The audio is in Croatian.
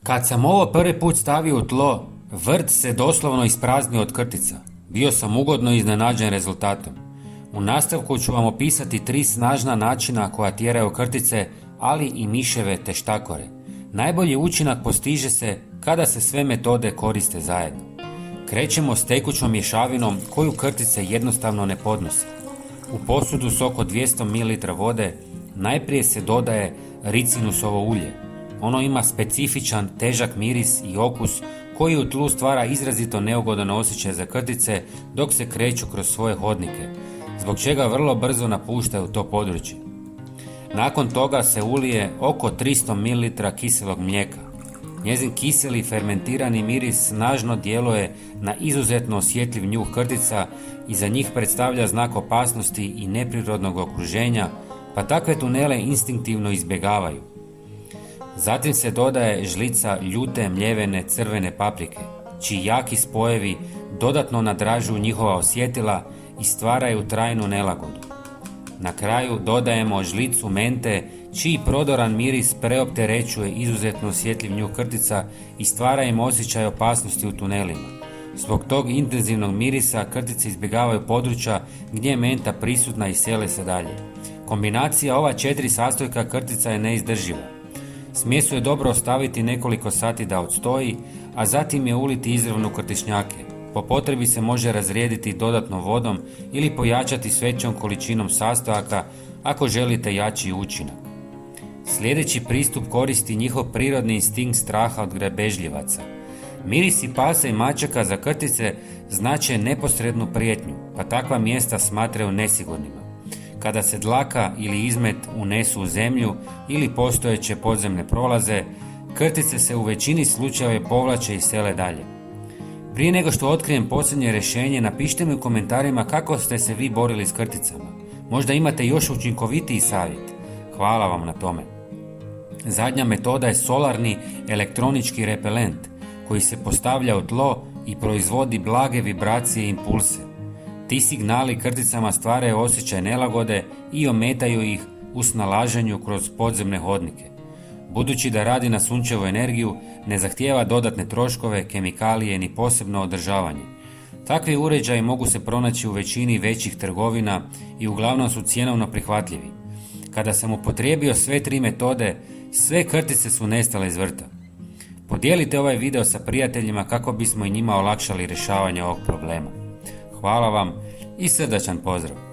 Kad sam ovo prvi put stavio u tlo, vrt se doslovno ispraznio od krtica. Bio sam ugodno iznenađen rezultatom. U nastavku ću vam opisati 3 snažna načina koja tjeraju krtice, ali i miševe te štakore. Najbolji učinak postiže se kada se sve metode koriste zajedno. Krećemo s tekućom mješavinom koju krtice jednostavno ne podnose. U posudu s oko 200 ml vode najprije se dodaje ricinusovo ulje. Ono ima specifičan, težak miris i okus koji u tlu stvara izrazito neugodan osjećaj za krtice dok se kreću kroz svoje hodnike, zbog čega vrlo brzo napuštaju to područje. Nakon toga se ulije oko 300 ml kiselog mlijeka. Njezin kiseli fermentirani miris snažno djeluje na izuzetno osjetljiv njuh krtica i za njih predstavlja znak opasnosti i neprirodnog okruženja, pa takve tunele instinktivno izbjegavaju. Zatim se dodaje žlica ljute mljevene crvene paprike, čiji jaki spojevi dodatno nadražuju njihova osjetila i stvaraju trajnu nelagodu. Na kraju dodajemo žlicu mente, čiji prodoran miris preopterećuje izuzetno osjetljiv njuh krtica i stvara im osjećaj opasnosti u tunelima. Zbog tog intenzivnog mirisa krtice izbjegavaju područja gdje je menta prisutna i sele se dalje. Kombinacija ova 4 sastojka krtica je neizdrživa. Smjesu je dobro ostaviti nekoliko sati da odstoji, a zatim je uliti izravno u krtičnjake. Po potrebi se može razrijediti dodatnom vodom ili pojačati s većom količinom sastojaka ako želite jači učinak. Sljedeći pristup koristi njihov prirodni instinkt straha od grabežljivaca. Mirisi pasa i mačaka za krtice znače neposrednu prijetnju, pa takva mjesta smatraju nesigurnima. Kada se dlaka ili izmet unesu u zemlju ili postojeće podzemne prolaze, krtice se u većini slučajeva povlače i sele dalje. Prije nego što otkrijem posljednje rješenje, napišite mi u komentarima kako ste se vi borili s krticama. Možda imate još učinkovitiji savjet. Hvala vam na tome. Zadnja metoda je solarni elektronički repelent koji se postavlja u tlo i proizvodi blage vibracije i impulse. Ti signali krticama stvaraju osjećaj nelagode i ometaju ih u snalaženju kroz podzemne hodnike. Budući da radi na sunčevu energiju, ne zahtijeva dodatne troškove, kemikalije ni posebno održavanje. Takvi uređaji mogu se pronaći u većini većih trgovina i uglavnom su cjenovno prihvatljivi. Kada sam upotrijebio sve 3 metode, sve krtice su nestale iz vrta. Podijelite ovaj video sa prijateljima kako bismo i njima olakšali rješavanje ovog problema. Hvala vam i srdačan pozdrav!